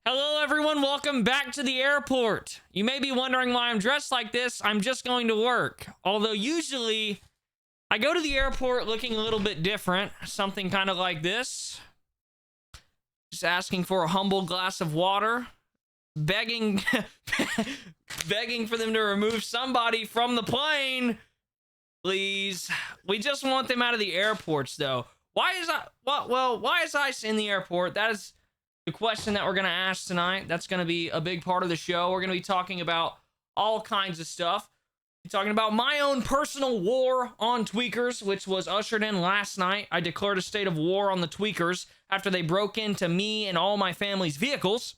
Hello everyone, welcome back to the airport. You may be wondering why I'm dressed like this. I'm just going to work. Although usually I go to the airport looking a little bit different. Something kind of like this. Just asking for a humble glass of water. Begging begging for them to remove somebody from the plane. Please. We just want them out of the airports though. Why is ICE in the airport? That is the question that we're going to ask tonight. That's going to be a big part of the show. We're going to be talking about all kinds of stuff. We're talking about my own personal war on tweakers, which was ushered in last night. I declared a state of war on the tweakers after they broke into me and all my family's vehicles.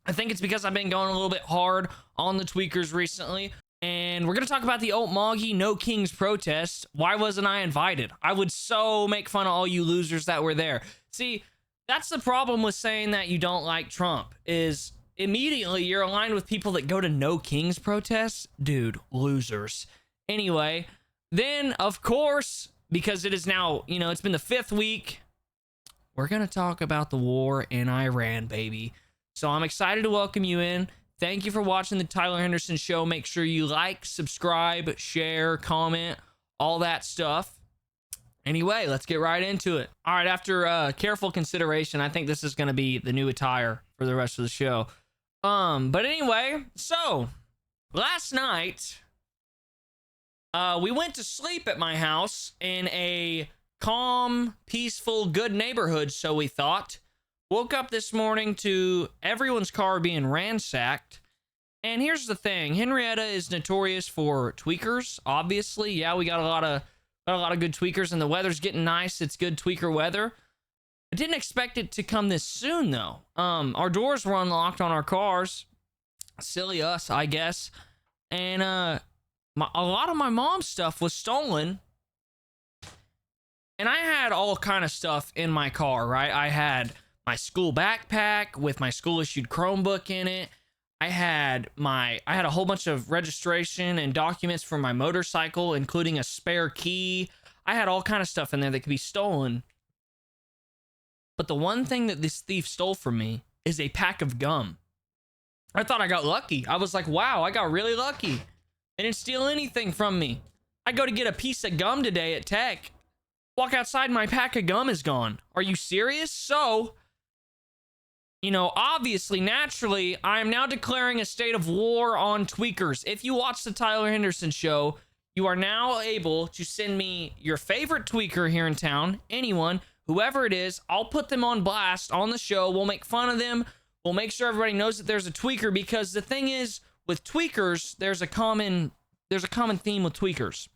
I think it's because I've been going a little bit hard on the tweakers recently. And we're going to talk about the Oatmoggy No Kings protest. Why wasn't I invited? I would so make fun of all you losers that were there. See, that's the problem with saying that you don't like Trump, is immediately you're aligned with people that go to No Kings protests. Dude, losers. Anyway, then, of course, because it is now, it's been the 5th week, we're going to talk about the war in Iran, baby. So I'm excited to welcome you in. Thank you for watching the Tyler Henderson Show. Make sure you like, subscribe, share, comment, all that stuff. Anyway, let's get right into it. All right, after careful consideration, I think this is going to be the new attire for the rest of the show. But anyway, so last night, we went to sleep at my house in a calm, peaceful, good neighborhood, so we thought. Woke up this morning to everyone's car being ransacked. And here's the thing. Henrietta is notorious for tweakers, obviously. Yeah, we got a lot of good tweakers, and the weather's getting nice. It's good tweaker weather. I didn't expect it to come this soon, though. Our doors were unlocked on our cars. Silly us, I guess. And a lot of my mom's stuff was stolen. And I had all kind of stuff in my car, right? I had my school backpack with my school-issued Chromebook in it. I had a whole bunch of registration and documents for my motorcycle, including a spare key. I had all kind of stuff in there that could be stolen. But the one thing that this thief stole from me is a pack of gum. I thought I got lucky. I was like, wow, I got really lucky. They didn't steal anything from me. I go to get a piece of gum today at Tech. Walk outside, my pack of gum is gone. Are you serious? So, obviously, naturally, I am now declaring a state of war on tweakers. If you watch the Tyler Henderson Show, you are now able to send me your favorite tweaker here in town, anyone, whoever it is. I'll put them on blast on the show. We'll make fun of them. We'll make sure everybody knows that there's a tweaker, because the thing is, with tweakers, there's a common theme with tweakers.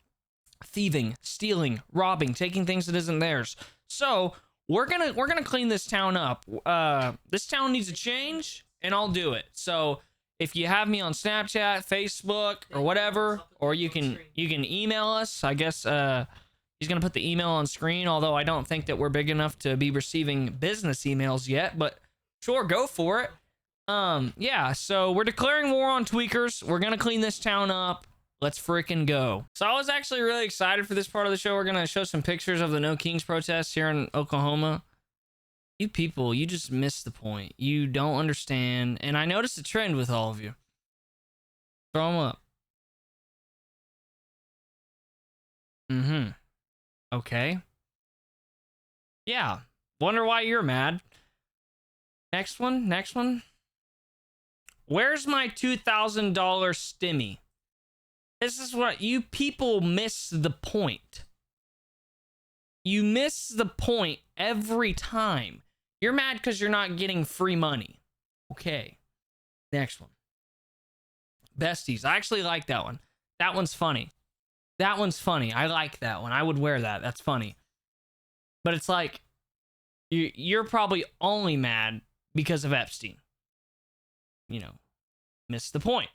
Thieving, stealing, robbing, taking things that isn't theirs. So, we're gonna clean this town up. This town needs a change, and I'll do it. So if you have me on Snapchat, Facebook, or whatever, or you can email us. I guess he's gonna put the email on screen, although I don't think that we're big enough to be receiving business emails yet. But sure, go for it. Yeah. So we're declaring war on tweakers. We're gonna clean this town up. Let's freaking go. So I was actually really excited for this part of the show. We're going to show some pictures of the No Kings protests here in Oklahoma. You people, you just missed the point. You don't understand. And I noticed a trend with all of you. Throw them up. Okay. Yeah. Wonder why you're mad. Next one. Where's my $2,000 stimmy? This is what you people miss the point. You miss the point every time. You're mad because you're not getting free money. Okay. Next one. Besties. I actually like that one. That one's funny. I like that one. I would wear that. That's funny. But it's like, you're probably only mad because of Epstein. Missed the point.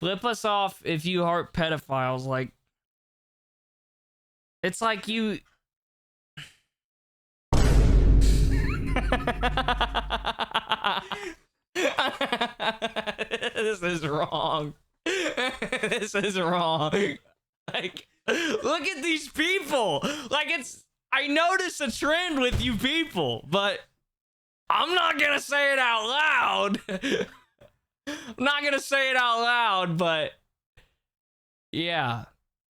Flip us off if you heart pedophiles. Like, it's like you. This is wrong. This is wrong. Like, look at these people. Like, I notice a trend with you people, but I'm not gonna say it out loud. I'm not gonna say it out loud, but yeah.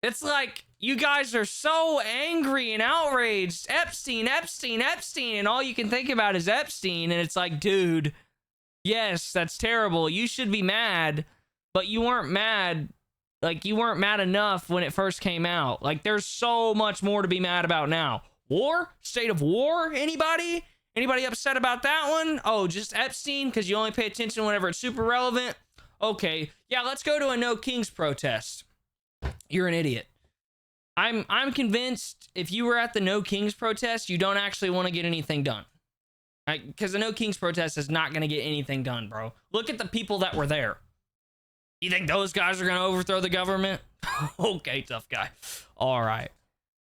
It's like, you guys are so angry and outraged. Epstein, Epstein, Epstein, and all you can think about is Epstein. And it's like, dude, yes, that's terrible. You should be mad, but you weren't mad. Like, you weren't mad enough when it first came out. Like, there's so much more to be mad about now. War? State of war? Anybody? Anybody upset about that one? Oh, just Epstein because you only pay attention whenever it's super relevant? Okay, yeah, let's go to a No Kings protest. You're an idiot. I'm convinced if you were at the No Kings protest, you don't actually want to get anything done. Because the No Kings protest is not going to get anything done, bro. Look at the people that were there. You think those guys are going to overthrow the government? Okay, tough guy. All right.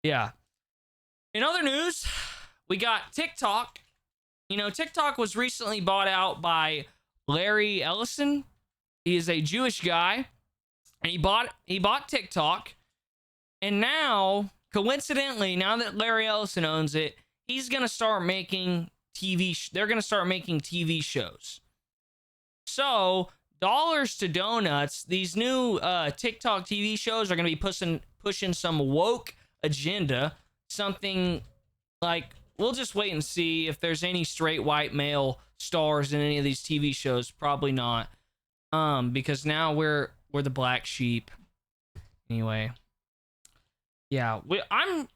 Yeah. In other news, we got TikTok. You know, TikTok was recently bought out by Larry Ellison. He is a Jewish guy, and he bought TikTok. And now, coincidentally, now that Larry Ellison owns it, he's going to start making they're going to start making TV shows. So, dollars to donuts, these new TikTok TV shows are going to be pushing some woke agenda. Something like, we'll just wait and see if there's any straight white male stars in any of these TV shows. Probably not. Because now we're the black sheep. Anyway. Yeah, I'm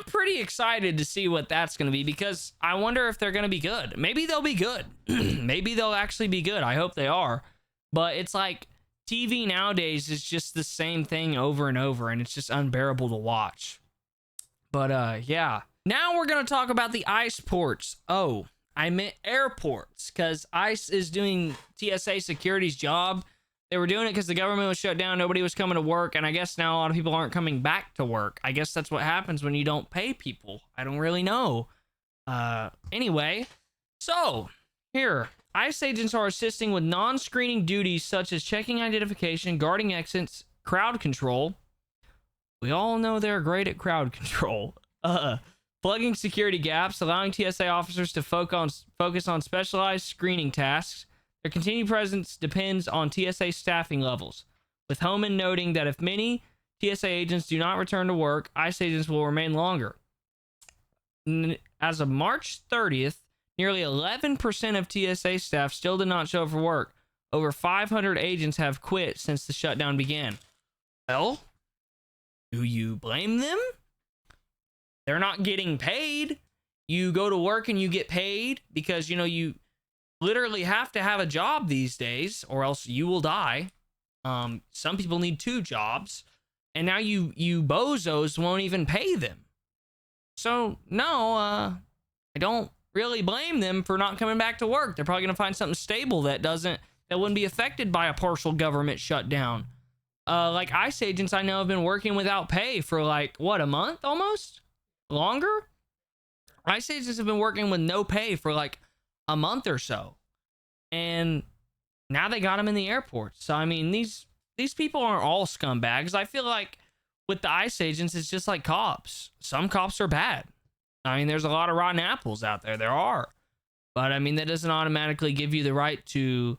pretty excited to see what that's going to be, because I wonder if they're going to be good. Maybe they'll be good. Maybe they'll actually be good. I hope they are. But it's like, TV nowadays is just the same thing over and over, and it's just unbearable to watch. But yeah. Now we're going to talk about the ICE ports. Oh, I meant airports, because ICE is doing TSA security's job. They were doing it because the government was shut down. Nobody was coming to work. And I guess now a lot of people aren't coming back to work. I guess that's what happens when you don't pay people. I don't really know. Anyway, so here, ICE agents are assisting with non-screening duties such as checking identification, guarding exits, crowd control. We all know they're great at crowd control. Plugging security gaps, allowing TSA officers to focus on specialized screening tasks. Their continued presence depends on TSA staffing levels, with Homan noting that if many TSA agents do not return to work, ICE agents will remain longer. As of March 30th, nearly 11% of TSA staff still did not show up for work. Over 500 agents have quit since the shutdown began. Well, do you blame them? They're not getting paid. You go to work and you get paid because, you know, you literally have to have a job these days or else you will die. Some people need 2 jobs, and now you bozos won't even pay them. So no, I don't really blame them for not coming back to work. They're probably gonna find something stable that wouldn't be affected by a partial government shutdown. Like ICE agents I know have been working without pay for like, what, a month almost? Longer? ICE agents have been working with no pay for like a month or so, and now they got them in the airport. So I mean, these people aren't all scumbags. I feel like with the ICE agents, it's just like cops. Some cops are bad. I mean, there's a lot of rotten apples out there. There are, but I mean, that doesn't automatically give you the right to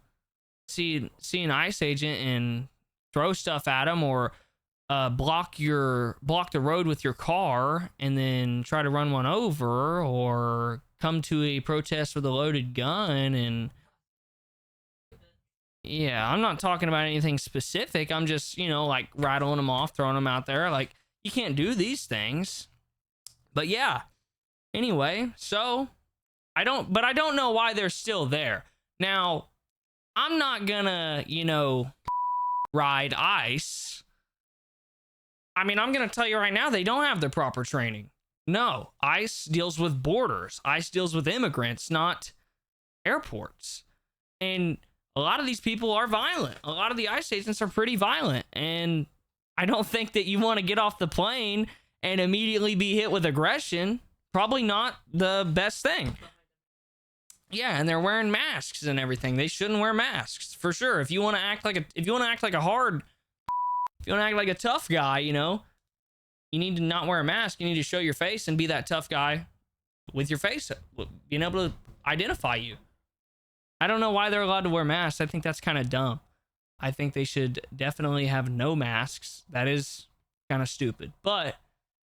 see an ICE agent and throw stuff at them, or block the road with your car and then try to run one over, or come to a protest with a loaded gun. And yeah, I'm not talking about anything specific. I'm just, you know, like rattling them off, throwing them out there. Like, you can't do these things. But yeah, anyway, so I don't know why they're still there. Now, I'm not gonna, you know, ride ICE. I mean, I'm gonna tell you right now, they don't have the proper training. No, ICE deals with borders. ICE deals with immigrants, not airports. And a lot of these people are violent. A lot of the ICE agents are pretty violent. And I don't think that you want to get off the plane and immediately be hit with aggression. Probably not the best thing. Yeah, and they're wearing masks and everything. They shouldn't wear masks, for sure. If you want to act like a tough guy, you know, you need to not wear a mask. You need to show your face and be that tough guy with your face. Being able to identify you. I don't know why they're allowed to wear masks. I think that's kind of dumb. I think they should definitely have no masks. That is kind of stupid. But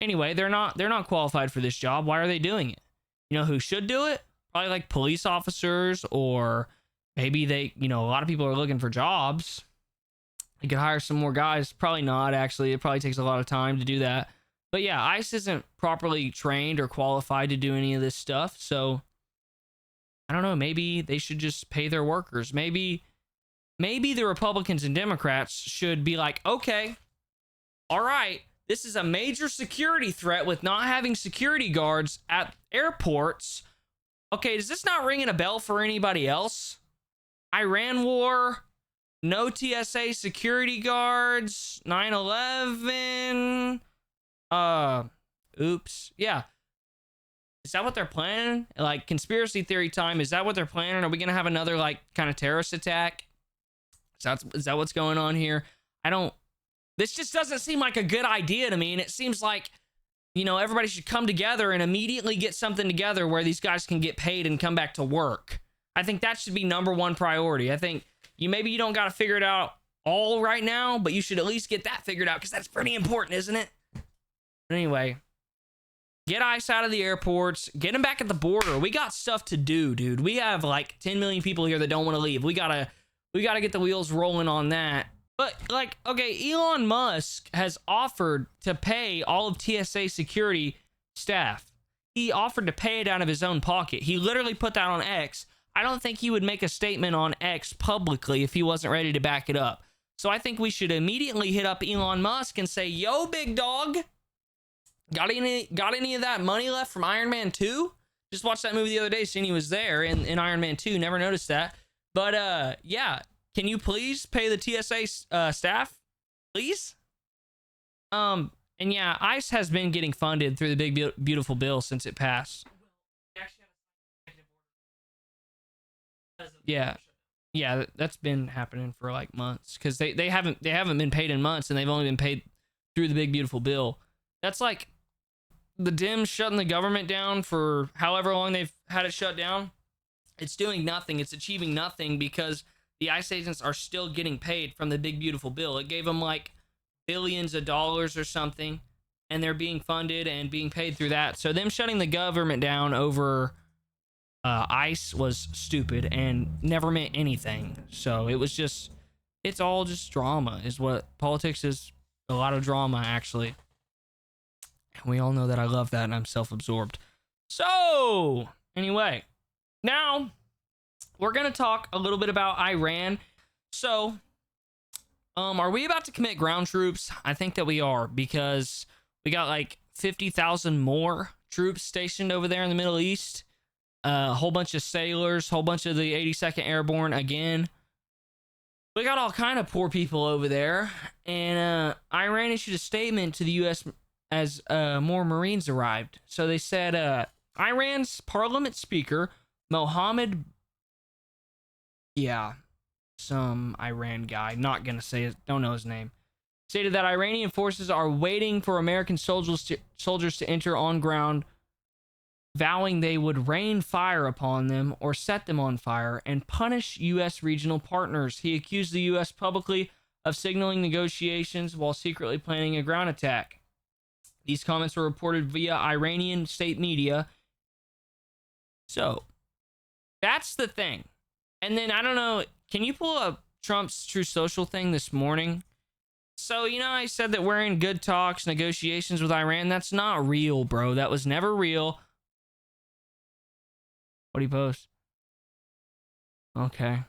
anyway, they're not qualified for this job. Why are they doing it? You know who should do it? Probably like police officers, or maybe they, a lot of people are looking for jobs. They could hire some more guys. Probably not, actually. It probably takes a lot of time to do that. But yeah, ICE isn't properly trained or qualified to do any of this stuff. So I don't know. Maybe they should just pay their workers. Maybe the Republicans and Democrats should be like, okay, all right, this is a major security threat with not having security guards at airports. Okay, is this not ringing a bell for anybody else? Iran war, no TSA security guards, 9/11. Oops. Yeah. Is that what they're planning? Like, conspiracy theory time, is that what they're planning? Are we going to have another, like, kind of terrorist attack? Is that what's going on here? This just doesn't seem like a good idea to me, and it seems like, everybody should come together and immediately get something together where these guys can get paid and come back to work. I think that should be number one priority. I think maybe you don't got to figure it out all right now, but you should at least get that figured out, because that's pretty important, isn't it? But anyway, get ICE out of the airports, get them back at the border. We got stuff to do, dude. We have like 10 million people here that don't want to leave. We gotta get the wheels rolling on that. But like, okay, Elon Musk has offered to pay all of TSA security staff. He offered to pay it out of his own pocket. He literally put that on X. I don't think he would make a statement on X publicly if he wasn't ready to back it up. So I think we should immediately hit up Elon Musk and say, yo, big dog, got any of that money left from Iron Man 2? Just watched that movie the other day, seeing he was there in Iron Man 2. Never noticed that. But yeah, can you please pay the TSA staff, please? And yeah, ICE has been getting funded through the big beautiful bill since it passed. Yeah, that's been happening for like months, because they haven't been paid in months, and they've only been paid through the big beautiful bill. That's like the Dems shutting the government down for however long they've had it shut down. It's doing nothing. It's achieving nothing, because the ICE agents are still getting paid from the big beautiful bill. It gave them like billions of dollars or something, and they're being funded and being paid through that. So them shutting the government down over ICE was stupid and never meant anything. So it's all just drama, is what politics is. A lot of drama, actually. And we all know that I love that, and I'm self-absorbed. So anyway, now we're going to talk a little bit about Iran. So, are we about to commit ground troops? I think that we are, because we got like 50,000 more troops stationed over there in the Middle East. A whole bunch of sailors, whole bunch of the 82nd Airborne again. We got all kind of poor people over there. And Iran issued a statement to the U.S. as more Marines arrived. So they said, Iran's parliament speaker, Mohammed... Yeah, some Iran guy, not gonna say it, don't know his name, stated that Iranian forces are waiting for American soldiers to enter on ground, vowing they would rain fire upon them or set them on fire and punish U.S. regional partners. He accused the U.S. publicly of signaling negotiations while secretly planning a ground attack. These comments were reported via Iranian state media. So, that's the thing. And then, I don't know, can you pull up Trump's True Social thing this morning? So, I said that we're in good talks, negotiations with Iran. That's not real, bro. That was never real. What do you post? Okay.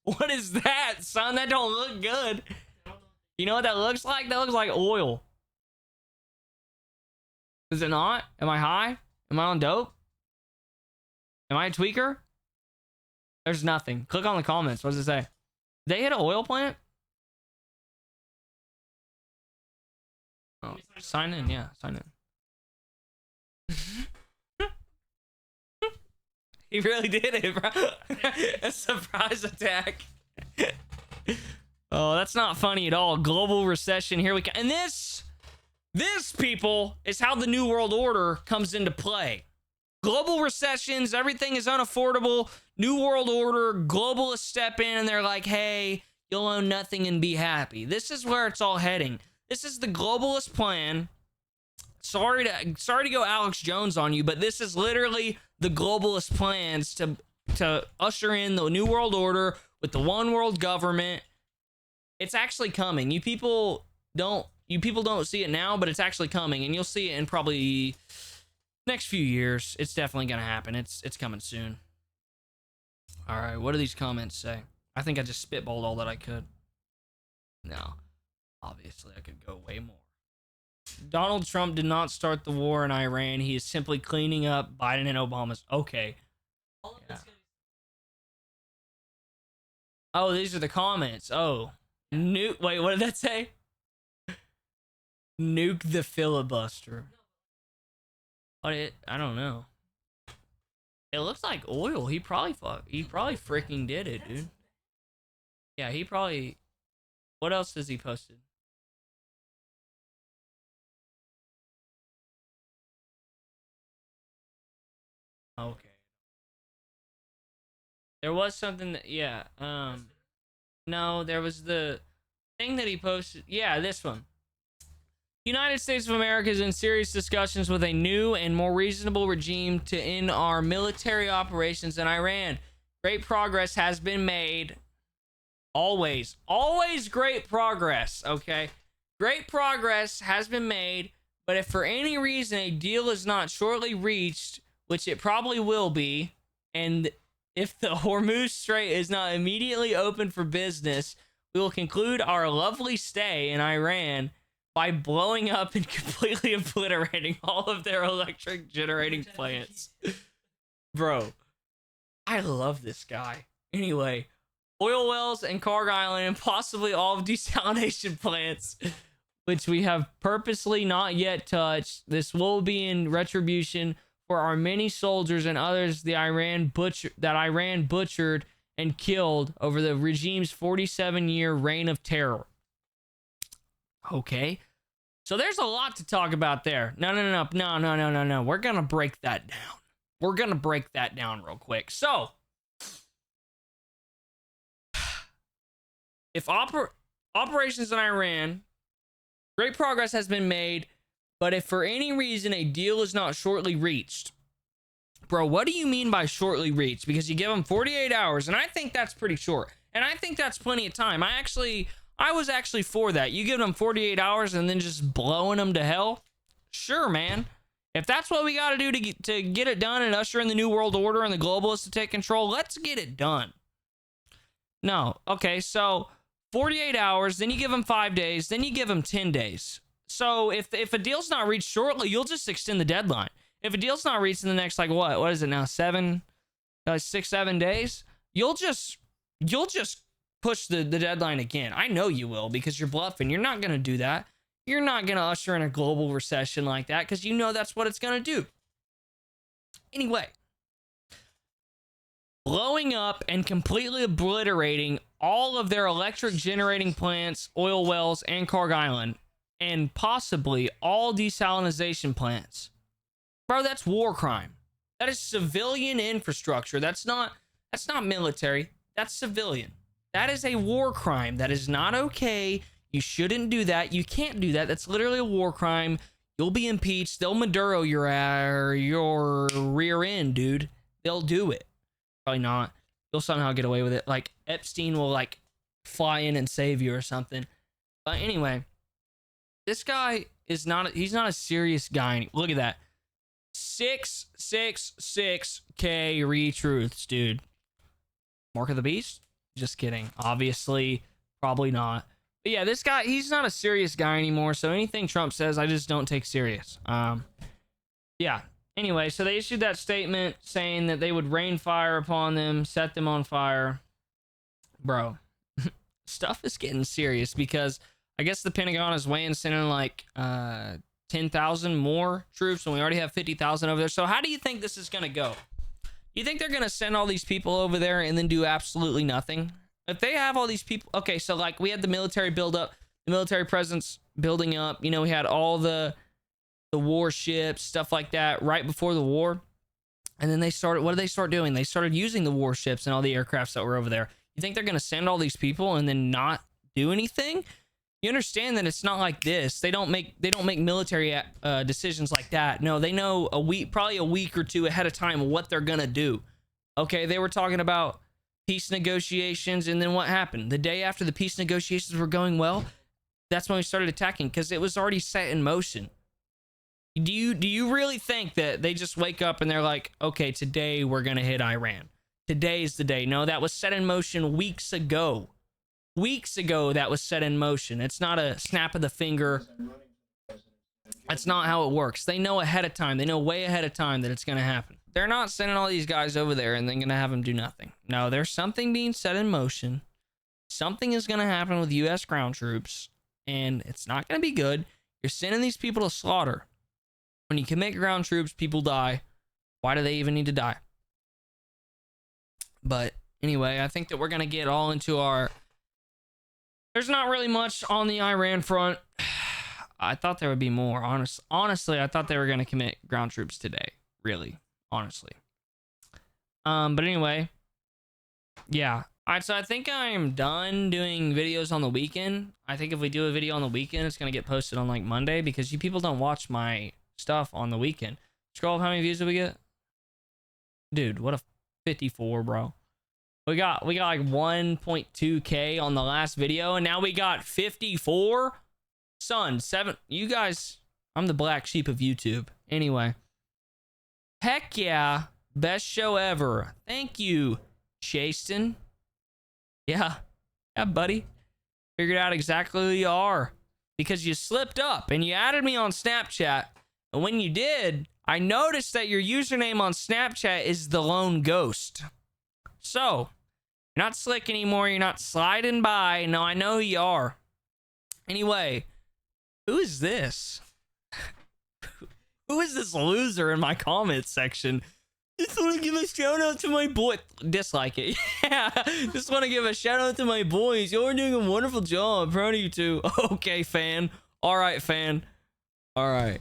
What is that, son? That don't look good. You know what that looks like? That looks like oil. Is it not? Am I high? Am I on dope? Am I a tweaker? There's nothing. Click on the comments. What does it say? They hit an oil plant? Oh, sign in. Yeah, sign in. He really did it, bro. A surprise attack. Oh, that's not funny at all. Global recession. Here we go. And this This, people, is how the New World Order comes into play. Global recessions, everything is unaffordable. New World Order, globalists step in and they're like, hey, you'll own nothing and be happy. This is where it's all heading. This is the globalist plan. Sorry to go Alex Jones on you, but this is literally the globalist plans to usher in the New World Order with the one world government. It's actually coming. You people don't see it now, but it's actually coming, and you'll see it in probably next few years. It's definitely gonna happen. It's coming soon. All right, what do these comments say? I think I just spitballed all that I could. No, obviously I could go way more. Donald Trump did not start the war in Iran. He is simply cleaning up Biden and Obama's. Okay. Yeah. Oh, these are the comments. Oh. Wait, what did that say? Nuke the filibuster. I don't know. It looks like oil. He probably freaking did it, dude. Yeah, he probably... What else has he posted? Okay. There was something that, yeah, no, there was the thing that he posted. Yeah, this one. United States of America is in serious discussions with a new and more reasonable regime to end our military operations in Iran. Great progress has been made. Always great progress, okay? Great progress has been made, but if for any reason a deal is not shortly reached, which it probably will be, and if the Hormuz Strait is not immediately open for business, we will conclude our lovely stay in Iran by blowing up and completely obliterating all of their electric generating plants. Bro, I love this guy. Anyway, oil wells and Carg Island and possibly all of desalination plants, which we have purposely not yet touched. This will be in retribution for our many soldiers and others that Iran butchered and killed over the regime's 47-year reign of terror. Okay. So there's a lot to talk about there. No. We're going to break that down. We're going to break that down real quick. So, if operations in Iran, great progress has been made, but if for any reason a deal is not shortly reached, bro, what do you mean by shortly reached? Because you give them 48 hours, and I think that's pretty short. And I think that's plenty of time. I was actually for that. You give them 48 hours and then just blowing them to hell? Sure, man. If that's what we got to do to get it done and usher in the New World Order and the globalists to take control, let's get it done. No. Okay, so 48 hours, then you give them 5 days, then you give them 10 days. So if a deal's not reached shortly, you'll just extend the deadline. If a deal's not reached in the next, like, what is it now, 6-7 days, you'll just push the deadline again. I know you will, because you're bluffing. You're not going to do that. You're not going to usher in a global recession like that, because you know that's what it's going to do. Anyway, blowing up and completely obliterating all of their electric generating plants, oil wells, and Carg Island, and possibly all desalination plants. Bro, that's war crime. That is civilian infrastructure. That's not military. That's civilian. That is a war crime. That is not okay. You shouldn't do that. You can't do that. That's literally a war crime. You'll be impeached. They'll Maduro your rear end, dude. They'll do it. Probably not. You'll somehow get away with it. Like, Epstein will, like, fly in and save you or something. But anyway, this guy is he's not a serious guy. Look at that. 666K retruths, dude. Mark of the Beast? Just kidding. Obviously, probably not. But yeah, this guy, he's not a serious guy anymore, so anything Trump says, I just don't take serious. Yeah. Anyway, so they issued that statement saying that they would rain fire upon them, set them on fire. Bro, stuff is getting serious because I guess the Pentagon is weighing sending like 10,000 more troops when we already have 50,000 over there. So how do you think this is going to go? You think they're going to send all these people over there and then do absolutely nothing? If they have all these people... Okay, so like we had the military build up, the military presence building up. You know, we had all the warships, stuff like that, right before the war. And then what did they start doing? They started using the warships and all the aircrafts that were over there. You think they're going to send all these people and then not do anything? You understand that it's not like this. They don't make military decisions like that. No, they know probably a week or two ahead of time what they're going to do. Okay, they were talking about peace negotiations, and then what happened? The day after the peace negotiations were going well, that's when we started attacking, because it was already set in motion. Do you really think that they just wake up and they're like, okay, today we're going to hit Iran? Today's the day. No, that was set in motion weeks ago. Weeks ago, that was set in motion. It's not a snap of the finger. That's not how it works. They know ahead of time. They know way ahead of time that it's going to happen. They're not sending all these guys over there and then going to have them do nothing. No, there's something being set in motion. Something is going to happen with U.S. ground troops, and it's not going to be good. You're sending these people to slaughter. When you commit ground troops, people die. Why do they even need to die? But anyway, I think that we're going to get all into our... There's not really much on the Iran front. I thought there would be more. Honestly, I thought they were going to commit ground troops today. Really. Honestly. But anyway. Yeah. Alright, so I think I am done doing videos on the weekend. I think if we do a video on the weekend, it's going to get posted on like Monday, because you people don't watch my stuff on the weekend. Scroll up, how many views did we get? Dude, what a 54, bro. We got like 1.2k on the last video, and now we got 54. Son, 7. You guys, I'm the black sheep of YouTube. Anyway. Heck yeah. Best show ever. Thank you, Chaston. Yeah. Yeah, buddy. Figured out exactly who you are. Because you slipped up and you added me on Snapchat. And when you did, I noticed that your username on Snapchat is the Lone Ghost. So, you're not slick anymore. You're not sliding by. No, I know who you are. Anyway, who is this? Who is this loser in my comments section? Just want to give a shout out to my boy. Dislike it. Yeah, just want to give a shout out to my boys. You're doing a wonderful job. Proud of you too. Okay, fan. All right, fan. All right.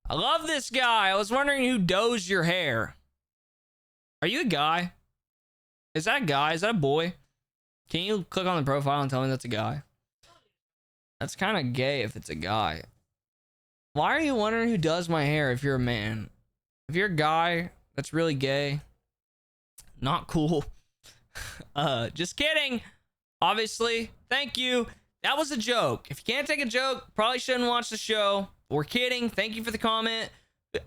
I love this guy. I was wondering who does your hair. Are you a guy? Is that a guy? Is that a boy? Can you click on the profile and tell me that's a guy? That's kind of gay if it's a guy. Why are you wondering who does my hair if you're a man? If you're a guy, that's really gay. Not cool. Just kidding. Obviously. Thank you. That was a joke. If you can't take a joke, probably shouldn't watch the show. We're kidding. Thank you for the comment.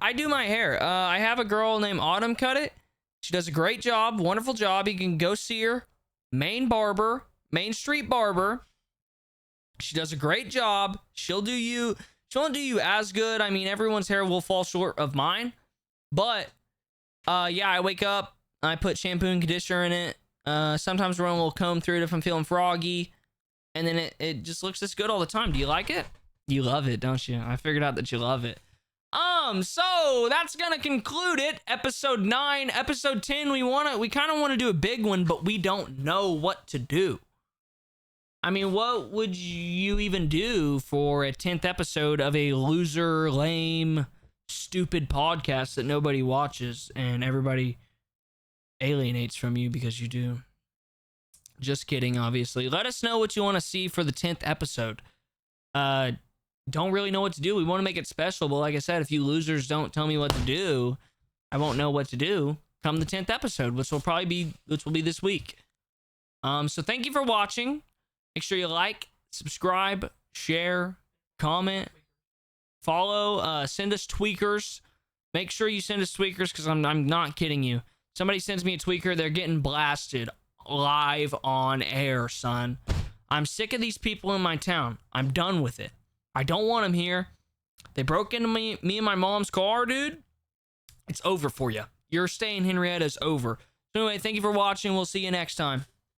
I do my hair. I have a girl named Autumn cut it. She does a great job, wonderful job. You can go see her. Main Street Barber. She does a great job. She won't do you as good. I mean, everyone's hair will fall short of mine. But, yeah, I wake up. I put shampoo and conditioner in it. Sometimes run a little comb through it if I'm feeling froggy. And then it just looks this good all the time. Do you like it? You love it, don't you? I figured out that you love it. So that's gonna conclude it. Episode 9, episode 10. We kind of want to do a big one, but we don't know what to do. I mean, what would you even do for a 10th episode of a loser, lame, stupid podcast that nobody watches and everybody alienates from you because you do? Just kidding, obviously. Let us know what you want to see for the 10th episode. Don't really know what to do. We want to make it special, but like I said, if you losers don't tell me what to do, I won't know what to do come the 10th episode, which will be this week. So thank you for watching. Make sure you like, subscribe, share, comment, follow, send us tweakers. Make sure you send us tweakers, because I'm not kidding you. Somebody sends me a tweaker, they're getting blasted live on air, son. I'm sick of these people in my town. I'm done with it. I don't want them here. They broke into me and my mom's car, dude. It's over for you. Your stay in Henrietta is over. So anyway, thank you for watching. We'll see you next time.